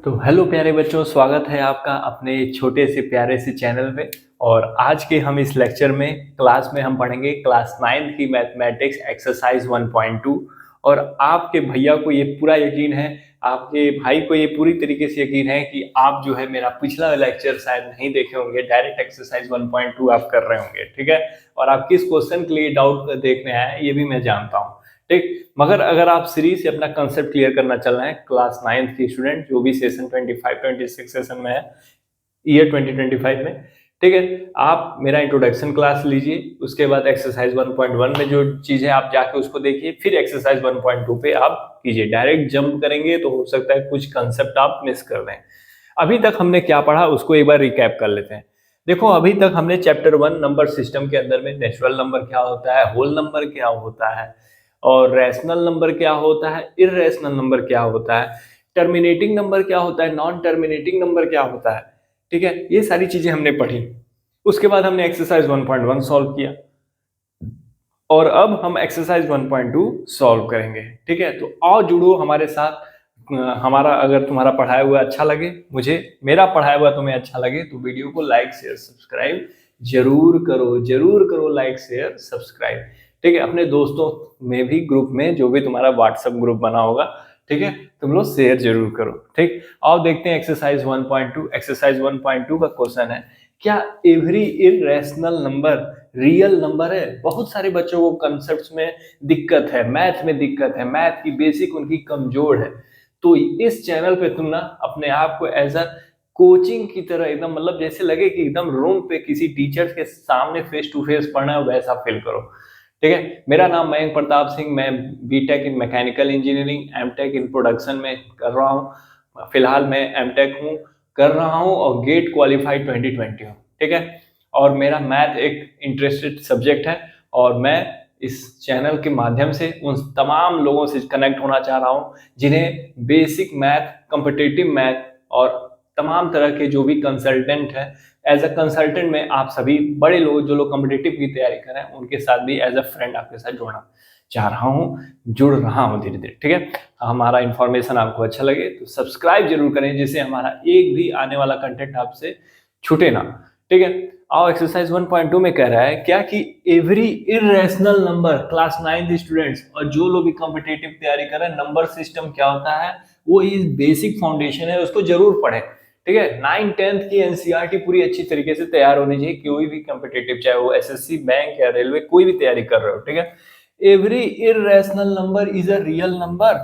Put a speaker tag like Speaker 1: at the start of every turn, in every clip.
Speaker 1: तो हेलो प्यारे बच्चों, स्वागत है आपका अपने छोटे से प्यारे से चैनल में। और आज के हम इस लेक्चर में क्लास में हम पढ़ेंगे क्लास 9 की मैथमेटिक्स एक्सरसाइज 1.2। और आपके भैया को ये पूरा यकीन है, आपके भाई को ये पूरी तरीके से यकीन है कि आप जो है मेरा पिछला लेक्चर शायद नहीं देखे होंगे, डायरेक्ट एक्सरसाइज 1.2 आप कर रहे होंगे, ठीक है। और आप किस क्वेश्चन के लिए डाउट देखने आए हैं ये भी मैं जानता हूँ, ठीक। मगर अगर आप सीरीज से अपना कंसेप्ट क्लियर करना चल रहे हैं, क्लास 9 के स्टूडेंट जो भी सेशन 25-26 सेशन में है ईयर 2025 में, ठीक है, आप मेरा इंट्रोडक्शन क्लास लीजिए। उसके बाद एक्सरसाइज 1.1 में जो चीजें आप जाके उसको देखिए, फिर एक्सरसाइज 1.2 पे आप कीजिए। डायरेक्ट जंप करेंगे तो हो सकता है कुछ कंसेप्ट आप मिस कर दें। अभी तक हमने क्या पढ़ा उसको एक बार रिकैप कर लेते हैं। देखो, अभी तक हमने चैप्टर 1 नंबर सिस्टम के अंदर में नेचुरल नंबर क्या होता है, होल नंबर क्या होता है, और रैशनल नंबर क्या होता है, इर्रेशनल नंबर क्या होता है, टर्मिनेटिंग नंबर क्या होता है, नॉन टर्मिनेटिंग नंबर क्या होता है, ठीक है, ये सारी चीजें हमने पढ़ी। उसके बाद हमने एक्सरसाइज 1.1 सॉल्व किया और अब हम एक्सरसाइज 1.2 सॉल्व करेंगे, ठीक है। तो आओ जुड़ो हमारे साथ। हमारा अगर तुम्हारा पढ़ाया हुआ अच्छा लगे, मुझे मेरा पढ़ाया हुआ तुम्हें अच्छा लगे तो वीडियो को लाइक शेयर सब्सक्राइब जरूर करो, जरूर करो लाइक शेयर सब्सक्राइब, ठीक है। अपने दोस्तों में भी, ग्रुप में जो भी तुम्हारा व्हाट्सएप ग्रुप बना होगा, ठीक है, तुम लोग शेयर जरूर करो, ठीक। आओ देखते हैं एक्सरसाइज 1.2। एक्सरसाइज 1.2 का क्वेश्चन है, क्या every irrational number real number है। बहुत सारे बच्चों को कंसेप्ट में दिक्कत है, मैथ में दिक्कत है, मैथ की बेसिक उनकी कमजोर है। तो इस चैनल पे तुम ना अपने आप को एज अ कोचिंग की तरह एकदम, मतलब जैसे लगे कि एकदम रूम पे किसी टीचर के सामने फेस टू फेस पढ़ना है, वैसा फील करो, ठीक है। मेरा नाम मयंक प्रताप सिंह, मैं BTech in mechanical engineering, MTech in production में कर रहा हूँ। फिलहाल मैं एमटेक हूँ, कर रहा हूँ और गेट क्वालिफाइड 2020 हूँ, ठीक है। और मेरा मैथ एक इंटरेस्टेड सब्जेक्ट है और मैं इस चैनल के माध्यम से उन तमाम लोगों से कनेक्ट होना चाह रहा हूँ जिन्हें बेसिक मैथ, कॉम्पिटिटिव मैथ और तमाम तरह के जो भी कंसल्टेंट है, एज अ कंसल्टेंट में आप सभी बड़े लोग जो लोग कॉम्पिटिटिव की तैयारी कर रहे हैं उनके साथ भी एज अ फ्रेंड आपके साथ जुड़ना चाह रहा हूँ, जुड़ रहा हूँ धीरे धीरे, ठीक है। हमारा इंफॉर्मेशन आपको अच्छा लगे तो सब्सक्राइब जरूर करें, जिससे हमारा एक भी आने वाला कंटेंट आपसे छूटे ना, ठीक है। आओ एक्सरसाइज 1.2 में कह रहा है क्या कि every irrational number, class 9 students और जो लोग भी कॉम्पिटिटिव तैयारी कर रहे हैं, नंबर सिस्टम क्या होता है वो इस बेसिक फाउंडेशन है, उसको जरूर पढ़ें, ठीक है। 9-10 की एनसीईआरटी पूरी अच्छी तरीके से तैयार होनी चाहिए, कोई भी कॉम्पिटिटिव, चाहे वो एसएससी, बैंक या रेलवे, कोई भी तैयारी कर रहे हो, ठीक है। Every irrational number is a real number.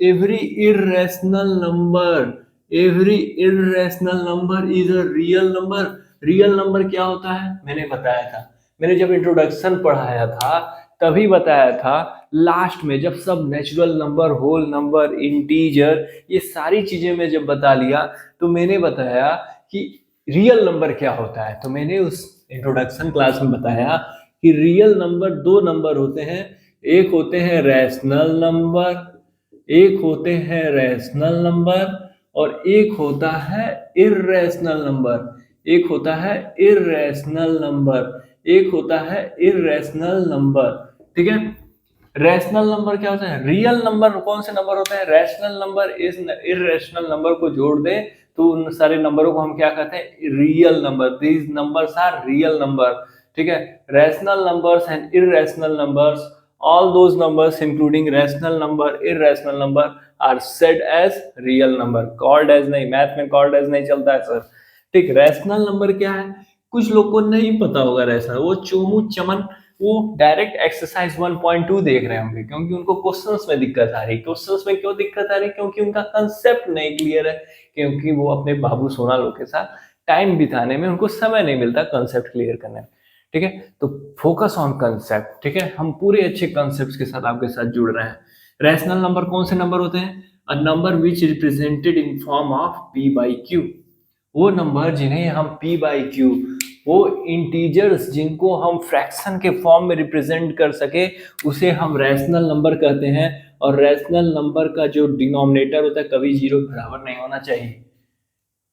Speaker 1: Every irrational number, every irrational number is a real number. Real number क्या होता है मैंने बताया था, मैंने जब इंट्रोडक्शन पढ़ाया था तभी बताया था। लास्ट में जब सब natural number, whole number, integer, ये सारी चीजें मैं जब बता लिया तो मैंने बताया कि रियल नंबर क्या होता है। तो मैंने उस इंट्रोडक्शन क्लास में बताया कि रियल नंबर दो नंबर होते हैं, एक होते हैं रैशनल नंबर, एक होते हैं रैशनल नंबर और एक होता है इररेशनल नंबर, एक होता है इररेशनल नंबर, एक होता है इररेशनल नंबर, ठीक है। रैशनल नंबर क्या होता है, रियल नंबर कौन से नंबर होते हैं, रैशनल नंबर इस इररेशनल नंबर को जोड़ दें तो उन सारे नंबरों को हम क्या कहते हैं, real number. These numbers are real number, ठीक है। Rational numbers and irrational numbers, all those numbers including rational number, irrational number are said as real number, called as नहीं, मैथ में called as नहीं चलता है सर, ठीक। Rational number क्या है, कुछ लोग को नहीं पता होगा रैशनल, वो चोमू चमन वो डायरेक्ट एक्सरसाइज 1.2 देख रहे होंगे क्योंकि उनको क्वेश्चंस में दिक्कत आ रही। क्वेश्चंस में क्यों दिक्कत आ रही, क्योंकि उनका कंसेप्ट नहीं क्लियर है, क्योंकि वो अपने बाबू सोना लोग के साथ टाइम बिताने में उनको समय नहीं मिलता कंसेप्ट क्लियर करने में, ठीक है। तो फोकस ऑन कंसेप्ट, ठीक है। हम पूरे अच्छे कंसेप्ट के साथ आपके साथ जुड़ रहे हैं। रैशनल नंबर कौन से नंबर होते हैं, a number which represented in form of p by Q, वो नंबर जिन्हें हम p बाई क्यू, वो इंटीजर्स जिनको हम फ्रैक्शन के फॉर्म में रिप्रेजेंट कर सके उसे हम रैशनल नंबर कहते हैं। और रैशनल नंबर का जो डिनोमिनेटर होता है कभी जीरो के बराबर नहीं होना चाहिए,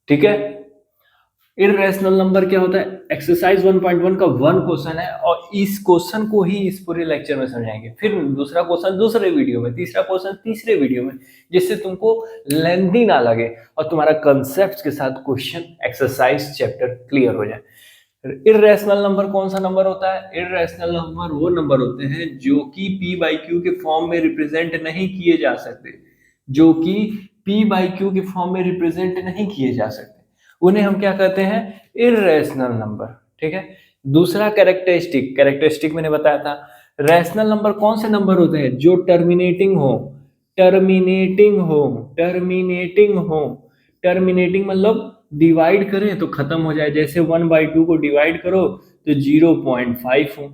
Speaker 1: ठीक है। इर्रेशनल नंबर क्या होता है? एक्सरसाइज 1.1 का वन क्वेश्चन है और इस क्वेश्चन को ही इस पूरे लेक्चर में समझाएंगे, फिर दूसरा क्वेश्चन दूसरे वीडियो में, तीसरा क्वेश्चन तीसरे वीडियो में, जिससे तुमको लेंथी ना लगे और तुम्हारा कंसेप्ट के साथ क्वेश्चन एक्सरसाइज चैप्टर क्लियर हो जाए। इर्रेशनल नंबर कौन सा नंबर होता है? इर्रेशनल नंबर वो नंबर होते हैं जो कि p/q के फॉर्म में रिप्रेजेंट नहीं किए जा सकते, जो कि p/q के फॉर्म में रिप्रेजेंट नहीं किए जा सकते, उन्हें हम क्या कहते हैं? Irrational number. ठीक है। दूसरा कैरेक्टरिस्टिक मैंने बताया था। रैशनल नंबर कौन से नंबर होते हैं? जो टर्मिनेटिंग हो, टर्मिनेटिंग हो, टर्मिनेटिंग हो, टर्मिनेटिंग मतलब डिवाइड करें तो खत्म हो जाए, जैसे 1/2 को डिवाइड करो तो 0.5 हो।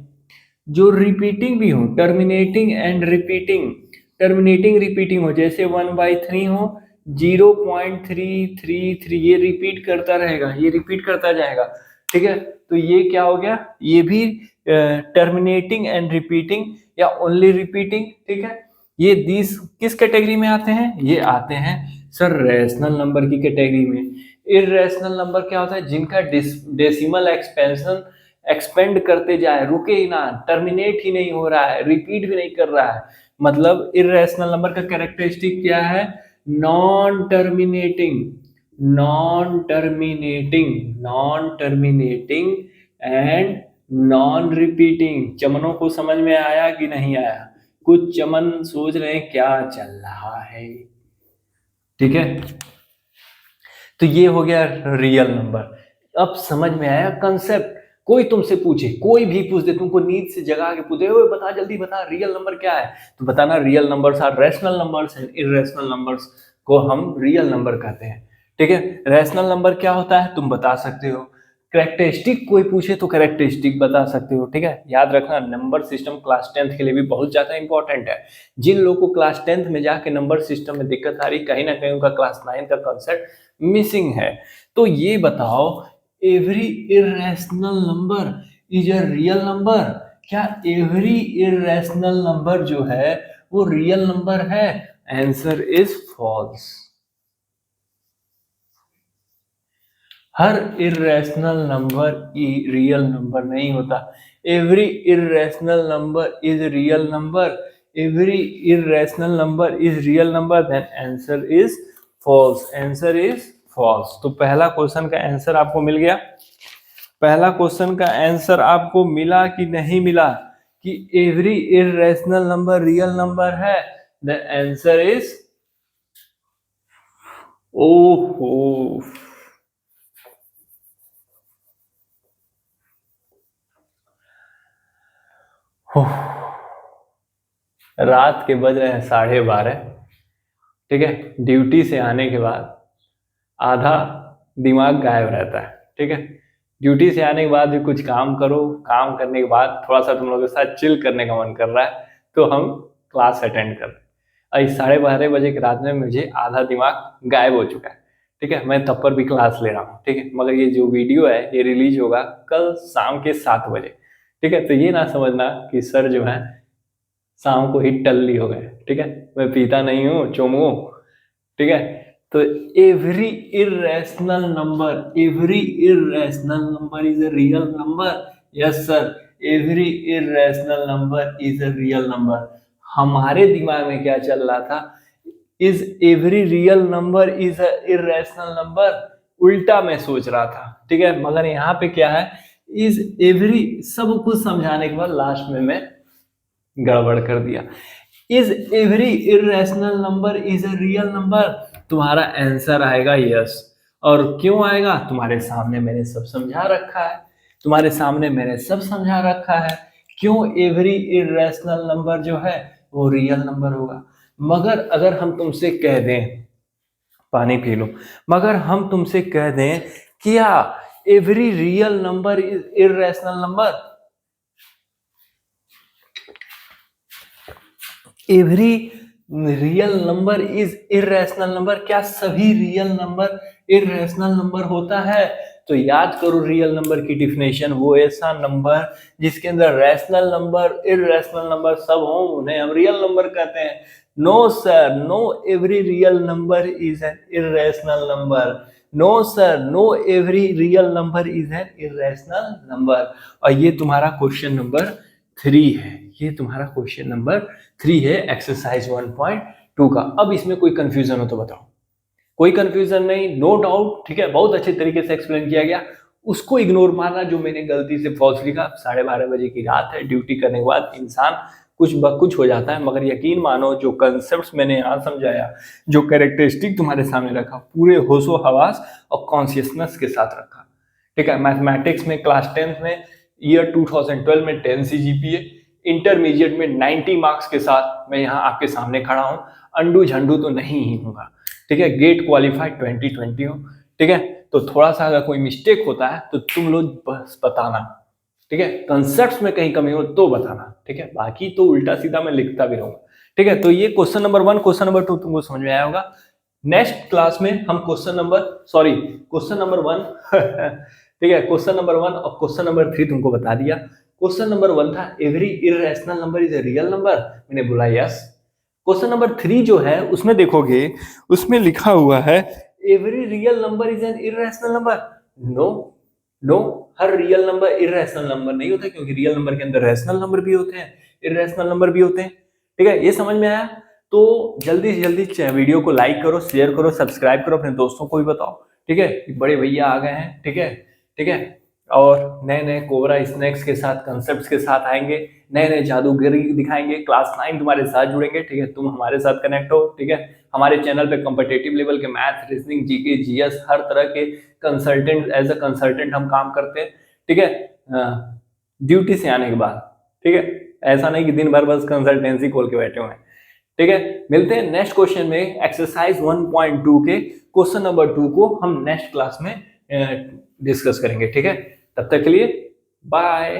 Speaker 1: जो रिपीटिंग भी हो, terminating and repeating, terminating repeating हो, जैसे 1/3 हो, 0.333, ये रिपीट करता रहेगा, ये रिपीट करता जाएगा। ठीक है, तो ये क्या हो गया? ये भी टर्मिनेटिंग एंड रिपीटिंग या ओनली रिपीटिंग। ठीक है, ये दिस किस कैटेगरी में आते हैं? ये आते हैं सर रैशनल नंबर की कैटेगरी में। इर्रेशनल नंबर क्या होता है? जिनका डेसिमल एक्सपेंशन एक्सपेंड करते जाए, रुके ही ना, टर्मिनेट ही नहीं हो रहा है, रिपीट भी नहीं कर रहा है, मतलब इर्रेशनल नंबर का कैरेक्टरिस्टिक क्या है? Non terminating, non terminating, non terminating and non repeating. चमनों को समझ में आया कि नहीं आया? कुछ चमन सोच रहे हैं क्या चल रहा है। ठीक है, तो ये हो गया रियल नंबर। अब समझ में आया कंसेप्ट? कोई तुमसे पूछे, कोई भी पूछ दे, तुमको नींद से जगा के पूछे, ओए बता जल्दी बता रियल नंबर क्या है, तो बताना real numbers are rational numbers and irrational numbers को हम रियल नंबर कहते हैं। ठीक है, रैशनल नंबर क्या होता है तुम बता सकते हो, कैरेक्टरिस्टिक कोई पूछे तो कैरेक्टरिस्टिक बता सकते हो। ठीक है, याद रखना नंबर सिस्टम क्लास 10th के लिए भी बहुत ज्यादा इंपॉर्टेंट है। जिन लोगों को क्लास 10th में जाके नंबर सिस्टम में दिक्कत आ रही, कहीं ना कहीं उनका क्लास 9 का कंसेप्ट मिसिंग है। तो ये बताओ, every irrational number is a real number? क्या एवरी इर्रेशनल नंबर जो है वो रियल नंबर है? Answer is false. हर इर्रेशनल नंबर रियल नंबर नहीं होता। Every irrational number is real number, every irrational number is real number, then answer is false, answer is false. तो पहला question का आंसर आपको मिल गया। पहला क्वेश्चन का आंसर आपको मिला कि नहीं मिला कि every irrational number real number है? द आंसर इज ओहो। रात के बज रहे हैं 12:30। ठीक है, ड्यूटी से आने के बाद आधा दिमाग गायब रहता है। ठीक है, ड्यूटी से आने के बाद भी कुछ काम करो, काम करने के बाद थोड़ा सा तुम लोगों के साथ चिल करने का मन कर रहा है, तो हम क्लास अटेंड कर रहे हैं। और 12:30 बजे की रात में मुझे आधा दिमाग गायब हो चुका है। ठीक है, मैं तब पर भी क्लास ले रहा हूँ। ठीक है, मगर ये जो वीडियो है ये रिलीज होगा कल शाम के 7 बजे। ठीक है, तो ये ना समझना कि सर जो है शाम को ही टल्ली हो गए। ठीक है, मैं पीता नहीं हूँ, चोमू। ठीक है, तो every irrational number, every irrational number is a real number. Yes sir, every irrational number is a real number. हमारे दिमाग में क्या चल रहा था? Is every real number is a irrational number, उल्टा मैं सोच रहा था। ठीक है, मगर यहाँ पे क्या है? इज एवरी, सब कुछ समझाने के बाद लास्ट में मैं गड़बड़ कर दिया। Is every irrational number is a real number, तुम्हारा आंसर आएगा यस। और क्यों आएगा? तुम्हारे सामने मैंने सब समझा रखा है, तुम्हारे सामने मैंने सब समझा रखा है क्यों एवरी इर्रेशनल नंबर जो है वो रियल नंबर होगा। मगर अगर हम तुमसे कह दें, पानी पी लो, मगर हम तुमसे कह दें क्या every real number is irrational number, every real number is irrational number, क्या सभी रियल नंबर इर्रेशनल नंबर होता है? तो याद करो रियल नंबर की डिफिनेशन, वो ऐसा नंबर जिसके अंदर रैशनल नंबर इर्रेशनल नंबर सब हो, उन्हें हम रियल नंबर कहते हैं। No sir, no every real number is an irrational number. No sir, no every real number is an irrational number. और ये तुम्हारा क्वेश्चन नंबर 3 है, ये तुम्हारा क्वेश्चन नंबर 3 है एक्सरसाइज 1.2 का। अब इसमें कोई कंफ्यूजन हो तो बताओ। कोई कंफ्यूजन नहीं, नो डाउट, ठीक है, बहुत अच्छे तरीके से एक्सप्लेन किया गया। उसको इग्नोर मारना जो मैंने गलती से फॉल्स लिखा। 12:30 बजे की रात है, ड्यूटी करने के बाद इंसान कुछ ब कुछ हो जाता है, मगर यकीन मानो जो कंसेप्ट्स मैंने यहाँ समझाया, जो कैरेक्टरिस्टिक तुम्हारे सामने रखा, पूरे होशो हवास और कॉन्शियसनेस के साथ रखा, ठीक है। मैथमेटिक्स में क्लास 10th में ईयर 2012 में 10 CGPA, इंटरमीडिएट में 90 मार्क्स के साथ मैं यहाँ आपके सामने खड़ा हूँ। अंडू झंडू तो नहीं ही हूँगा, ठीक है। गेट क्वालिफाइड 2020 हो, ठीक है। तो थोड़ा सा अगर कोई मिस्टेक होता है तो तुम लोग बस बताना, ठीक है। कंसेप्ट्स में कहीं कमी हो तो बताना, ठीक है। बाकी तो उल्टा सीधा मैं लिखता भी रहूंगा, ठीक है। तो ये क्वेश्चन नंबर 1, क्वेश्चन नंबर 2 तुमको समझ में आया होगा। नेक्स्ट क्लास में हम क्वेश्चन नंबर 1 ठीक है, क्वेश्चन नंबर 1 और क्वेश्चन नंबर 3 तुमको बता दिया। क्वेश्चन नंबर 1 था every irrational number is a real number, मैंने बोला यस। क्वेश्चन नंबर 3 जो है उसमें देखोगे, उसमें लिखा हुआ है every real number is an irrational number. No, हर रियल नंबर इररेशनल नंबर नहीं होता, क्योंकि रियल नंबर के अंदर रैशनल नंबर भी होते हैं, इररेशनल नंबर भी होते हैं, ठीक है। ये समझ में आया? तो जल्दी से जल्दी वीडियो को लाइक करो, शेयर करो, सब्सक्राइब करो, अपने दोस्तों को भी बताओ, ठीक है। बड़े भैया आ गए हैं, ठीक है, ठीक है। और नए नए कोबरा स्नैक्स के साथ, कंसेप्ट्स के साथ आएंगे, नए नए जादूगरी दिखाएंगे। क्लास 9 तुम्हारे साथ जुड़ेंगे, ठीक है। तुम हमारे साथ कनेक्ट हो, ठीक है। हमारे चैनल पे कॉम्पिटिटिव लेवल के मैथ, रीजनिंग, जीके, जीएस, हर तरह के कंसल्टेंट, एज अ कंसल्टेंट हम काम करते हैं, ठीक है। ड्यूटी से आने के बाद, ठीक है। ऐसा नहीं कि दिन भर बस कंसल्टेंसी खोल के बैठे हुए हैं, ठीक है। मिलते हैं नेक्स्ट क्वेश्चन में। एक्सरसाइज 1.2 के क्वेश्चन नंबर 2 को हम नेक्स्ट क्लास में डिस्कस करेंगे, ठीक है। तब तक के लिए बाय।